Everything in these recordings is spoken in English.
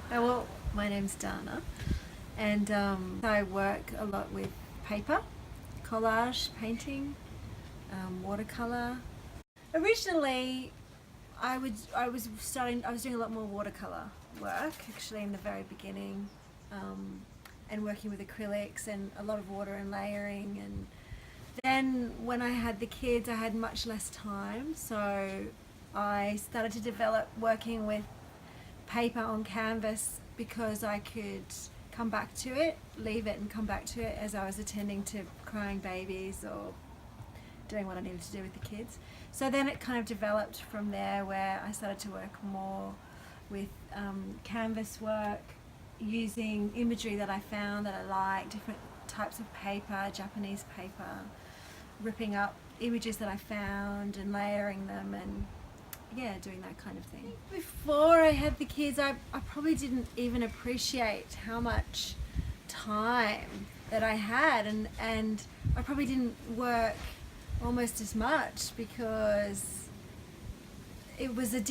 Well, my name's Dana, and I work a lot with paper, collage, painting, watercolor. Originally, I was doing a lot more watercolor work actually in the very beginning, and working with acrylics and a lot of water and layering. And then when I had the kids, I had much less time, so I started to develop working with paper on canvas because I could come back to it, leave it and come back to it as I was attending to crying babies or doing what I needed to do with the kids. So then it kind of developed from there, where I started to work more with canvas work, using imagery that I found that I liked, different types of paper, Japanese paper, ripping up images that I found and layering them, and yeah, doing that kind of thing. Before I had the kids, I probably didn't even appreciate how much time that I had, and I probably didn't work almost as much because it was it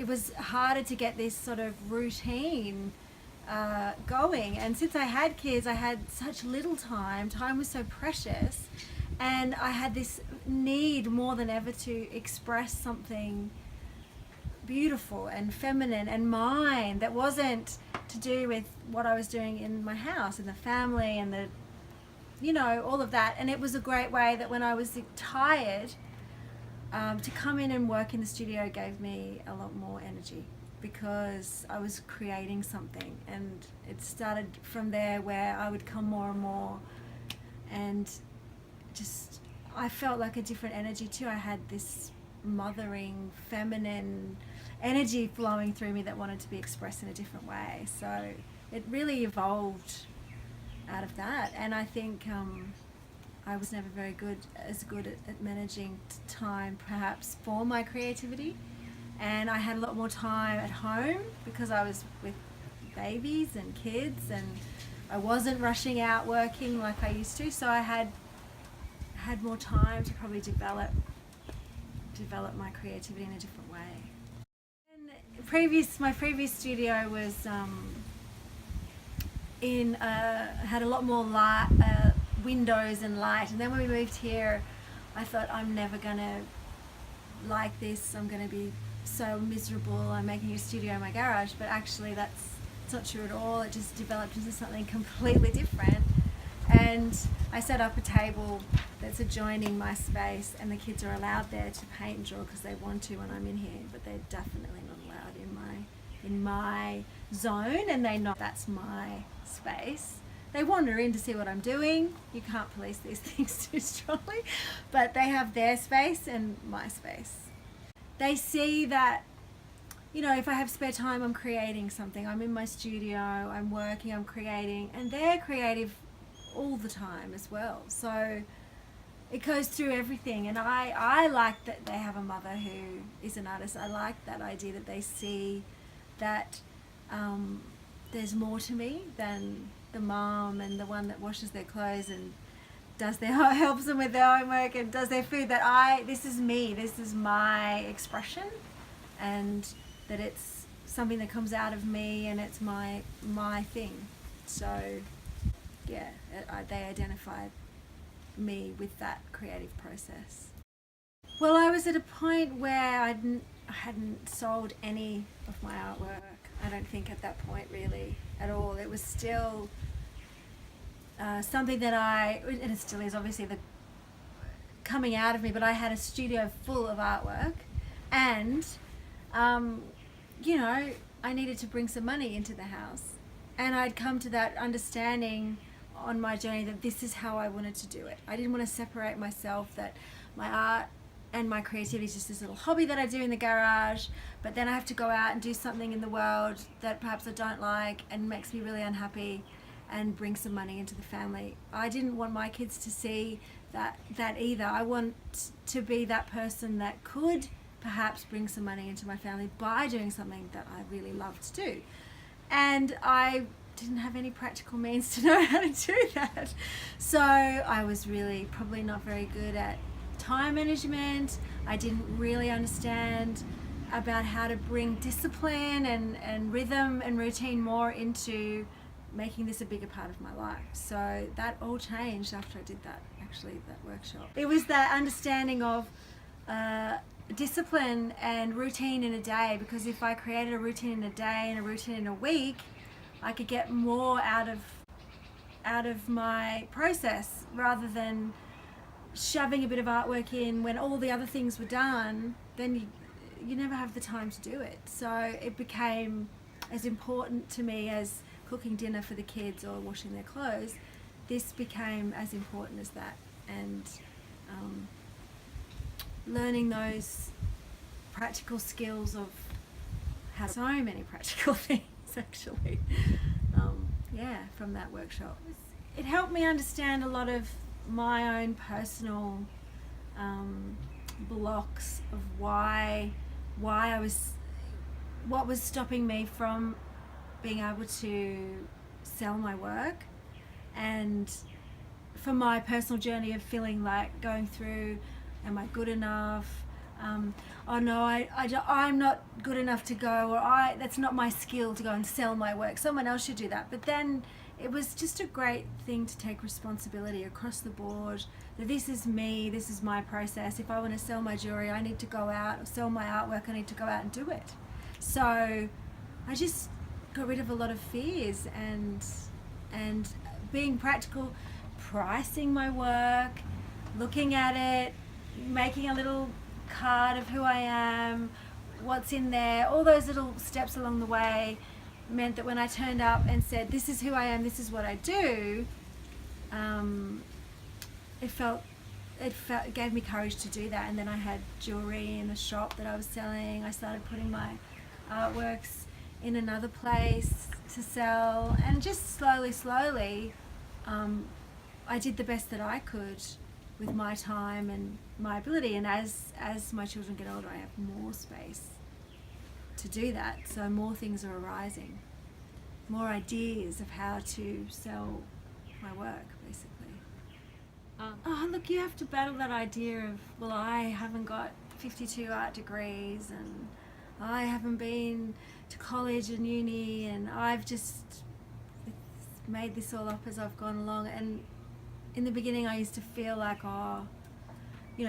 was harder to get this sort of routine going. And since I had kids, I had such little time. Time was so precious, and I had this need more than ever to express something beautiful and feminine and mine that wasn't to do with what I was doing in my house and the family and all of that. And it was a great way that when I was tired, to come in and work in the studio gave me a lot more energy because I was creating something. And it started from there, where I would come more and more, and just I felt like a different energy too. I had this mothering, feminine energy flowing through me that wanted to be expressed in a different way. So it really evolved out of that. And I think I was never as good at managing time perhaps for my creativity, and I had a lot more time at home because I was with babies and kids, and I wasn't rushing out working like I used to, so I had more time to probably develop my creativity in a different way. And my previous studio was had a lot more light, windows and light. And then when we moved here, I thought, I'm never gonna like this. I'm gonna be so miserable. I'm making a studio in my garage. But actually, it's not true at all. It just developed into something completely different. And I set up a table that's adjoining my space, and the kids are allowed there to paint and draw because they want to when I'm in here, but they're definitely not allowed in my zone, and they know that's my space. They wander in to see what I'm doing. You can't police these things too strongly, but they have their space and my space. They see that, if I have spare time, I'm creating something. I'm in my studio, I'm working, I'm creating, and they're creative all the time as well. So it goes through everything, and I like that they have a mother who is an artist. I like that idea that they see that there's more to me than the mom and the one that washes their clothes and helps them with their homework and does their food. That this is me, this is my expression, and that it's something that comes out of me, and it's my thing. So yeah, they identify me with that creative process. Well, I was at a point where I hadn't sold any of my artwork. I don't think at that point really at all. It was still something that and it still is obviously coming out of me, but I had a studio full of artwork, and I needed to bring some money into the house, and I'd come to that understanding on my journey that this is how I wanted to do it. I didn't want to separate myself, that my art and my creativity is just this little hobby that I do in the garage, but then I have to go out and do something in the world that perhaps I don't like and makes me really unhappy, and bring some money into the family. I didn't want my kids to see that either. I want to be that person that could perhaps bring some money into my family by doing something that I really love to do. And I didn't have any practical means to know how to do that. So I was really probably not very good at time management. I didn't really understand about how to bring discipline and rhythm and routine more into making this a bigger part of my life. So that all changed after I did that, actually, that workshop. It was that understanding of discipline and routine in a day, because if I created a routine in a day and a routine in a week, I could get more out of my process, rather than shoving a bit of artwork in when all the other things were done. Then you never have the time to do it. So it became as important to me as cooking dinner for the kids or washing their clothes. This became as important as that, and learning those practical skills of how so many practical things actually from that workshop. It helped me understand a lot of my own personal blocks of why I was, what was stopping me from being able to sell my work, and for my personal journey of feeling like going through, am I good enough? Oh no, I'm not good enough to go, or that's not my skill to go and sell my work. Someone else should do that. But then it was just a great thing to take responsibility across the board, that this is me, this is my process. If I want to sell my jewelry, I need to go out, or sell my artwork, I need to go out and do it. So I just got rid of a lot of fears and being practical, pricing my work, looking at it, making a little card of who I am, what's in there. All those little steps along the way meant that when I turned up and said, this is who I am, this is what I do, it gave me courage to do that. And then I had jewelry in the shop that I was selling. I started putting my artworks in another place to sell, and just slowly I did the best that I could with my time and my ability. And as my children get older, I have more space to do that, so more things are arising, more ideas of how to sell my work, basically. Oh look, you have to battle that idea of, well, I haven't got 52 art degrees, and I haven't been to college and uni, and I've just made this all up as I've gone along. And in the beginning I used to feel like,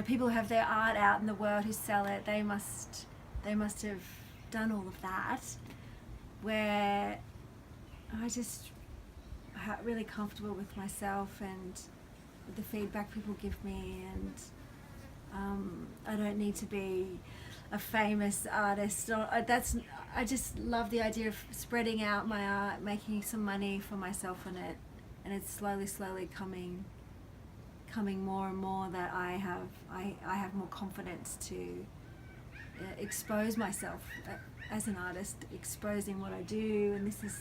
people who have their art out in the world, who sell it, they must have done all of that, where I just really comfortable with myself and with the feedback people give me, and I don't need to be a famous artist. I just love the idea of spreading out my art, making some money for myself on it, and it's slowly coming more and more that I have more confidence to expose myself as an artist, exposing what I do, and this is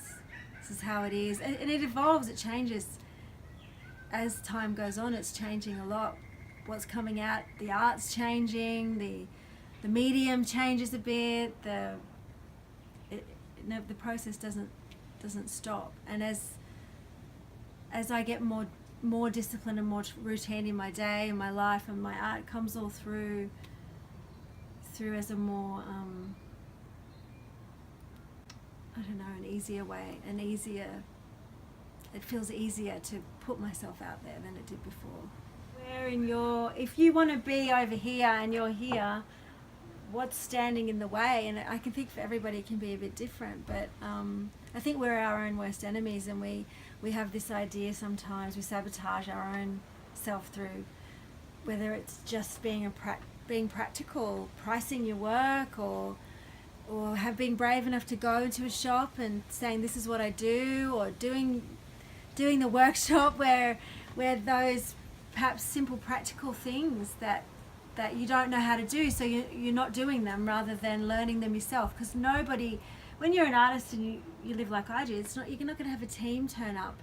how it is, and it evolves, it changes as time goes on. It's changing a lot. What's coming out, the art's changing, the medium changes a bit, the process doesn't stop. And as I get more discipline and more routine in my day and my life, and my art comes all through as a more an easier way, it feels easier to put myself out there than it did before. If you want to be over here and you're here, what's standing in the way? And I can think for everybody it can be a bit different, but I think we're our own worst enemies, and we have this idea sometimes, we sabotage our own self through, whether it's just being practical, pricing your work, or have been brave enough to go into a shop and saying, this is what I do, or doing the workshop where those perhaps simple practical things that you don't know how to do, so you're not doing them, rather than learning them yourself. Because when you're an artist and you live like I do, you're not going to have a team turn up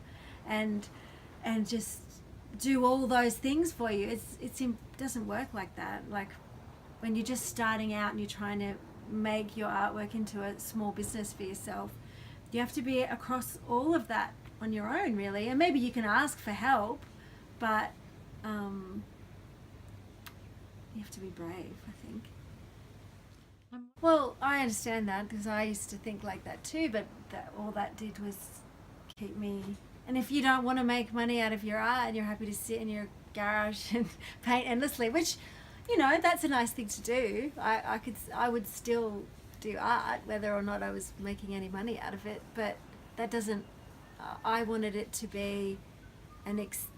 and just do all those things for you. It doesn't work like that. Like when you're just starting out and you're trying to make your artwork into a small business for yourself, you have to be across all of that on your own, really. And maybe you can ask for help, but you have to be brave, I think. Well, I understand that because I used to think like that too, but all that did was keep me. And if you don't want to make money out of your art and you're happy to sit in your garage and paint endlessly, which, that's a nice thing to do. I would still do art whether or not I was making any money out of it, but that doesn't. I wanted it to be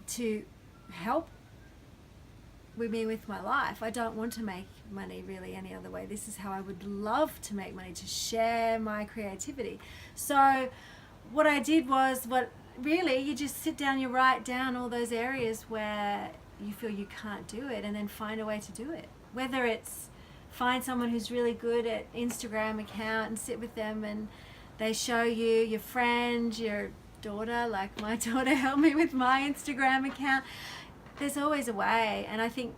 to help with me with my life. I don't want to make money really any other way. This is how I would love to make money, to share my creativity. So what I did was, you just sit down, you write down all those areas where you feel you can't do it, and then find a way to do it. Whether it's find someone who's really good at Instagram account and sit with them and they show you, your friend, your daughter, like my daughter helped me with my Instagram account. There's always a way, and I think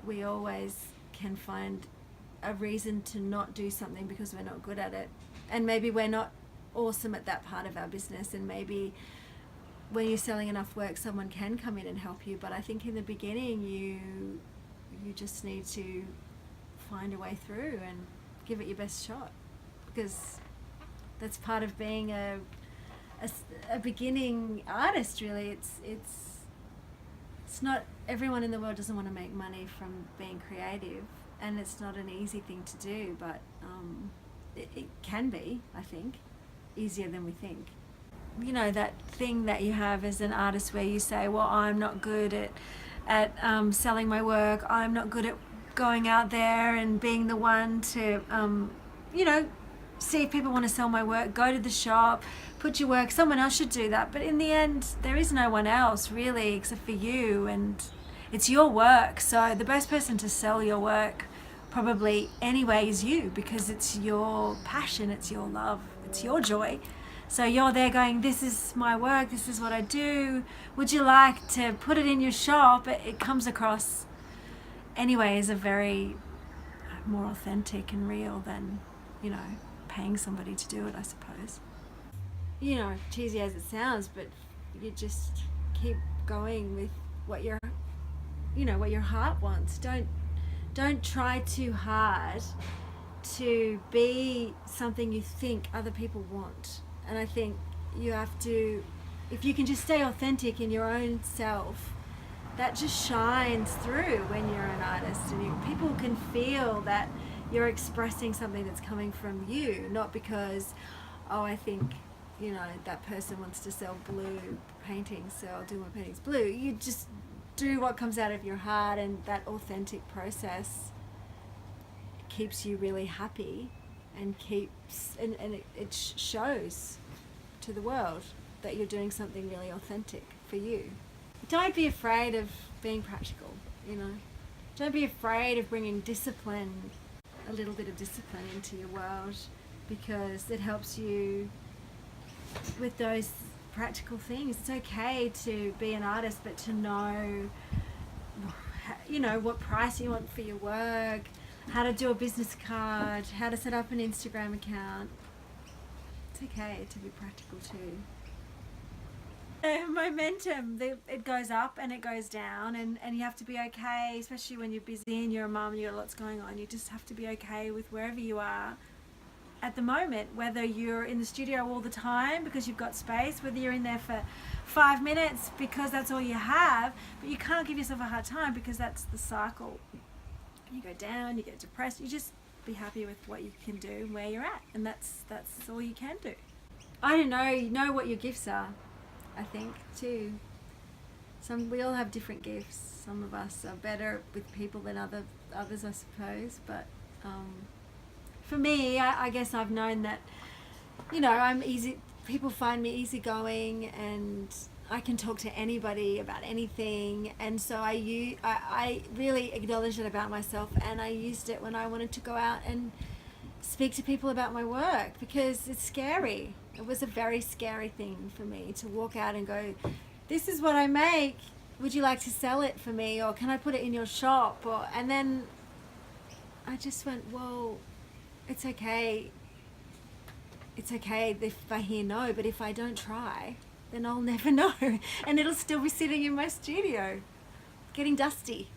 we always can find a reason to not do something because we're not good at it, and maybe we're not awesome at that part of our business, and maybe when you're selling enough work someone can come in and help you. But I think in the beginning you just need to find a way through and give it your best shot, because that's part of being a beginning artist. Really, it's not everyone in the world doesn't want to make money from being creative, and it's not an easy thing to do, but it can be, I think, easier than we think. That thing that you have as an artist where you say, well, I'm not good at selling my work, I'm not good at going out there and being the one to see if people want to sell my work, go to the shop, put your work, someone else should do that. But in the end, there is no one else really except for you, and it's your work. So the best person to sell your work probably anyway is you, because it's your passion, it's your love, it's your joy. So you're there going, this is my work, this is what I do, would you like to put it in your shop? It comes across anyway as a very more authentic and real than, paying somebody to do it, I suppose. Cheesy as it sounds, but you just keep going with what your heart wants. Don't try too hard to be something you think other people want. And I think you have to, if you can just stay authentic in your own self, that just shines through when you're an artist, and people can feel that you're expressing something that's coming from you, not because, I think, that person wants to sell blue paintings, so I'll do my paintings blue. You just do what comes out of your heart, and that authentic process keeps you really happy, and it shows to the world that you're doing something really authentic for you. Don't be afraid of being practical, Don't be afraid of bringing a little bit of discipline into your world, because it helps you with those practical things. It's okay to be an artist, but to know, what price you want for your work, how to do a business card, how to set up an Instagram account. It's okay to be practical too. Momentum, it goes up and it goes down, and you have to be okay, especially when you're busy and you're a mum and you've got lots going on. You just have to be okay with wherever you are at the moment, whether you're in the studio all the time because you've got space, whether you're in there for 5 minutes because that's all you have, but you can't give yourself a hard time, because that's the cycle. You go down, you get depressed. You just be happy with what you can do and where you're at, and that's all you can do. I don't know, you know what your gifts are, I think, too. We all have different gifts. Some of us are better with people than others, I suppose, but for me, I guess I've known that, I'm easy. People find me easygoing, and I can talk to anybody about anything, and so I really acknowledged it about myself, and I used it when I wanted to go out and speak to people about my work, because it's scary. It was a very scary thing for me to walk out and go, this is what I make, would you like to sell it for me, or can I put it in your shop? And then I just went, well, it's okay if I hear no, but if I don't try, then I'll never know, and it'll still be sitting in my studio getting dusty.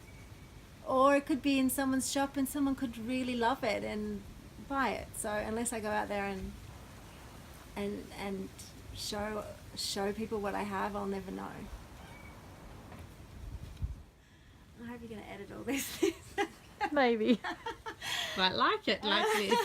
Or it could be in someone's shop and someone could really love it, and buy it. So unless I go out there and show people what I have, I'll never know. I hope you're going to edit all this. Maybe. Might like it like this.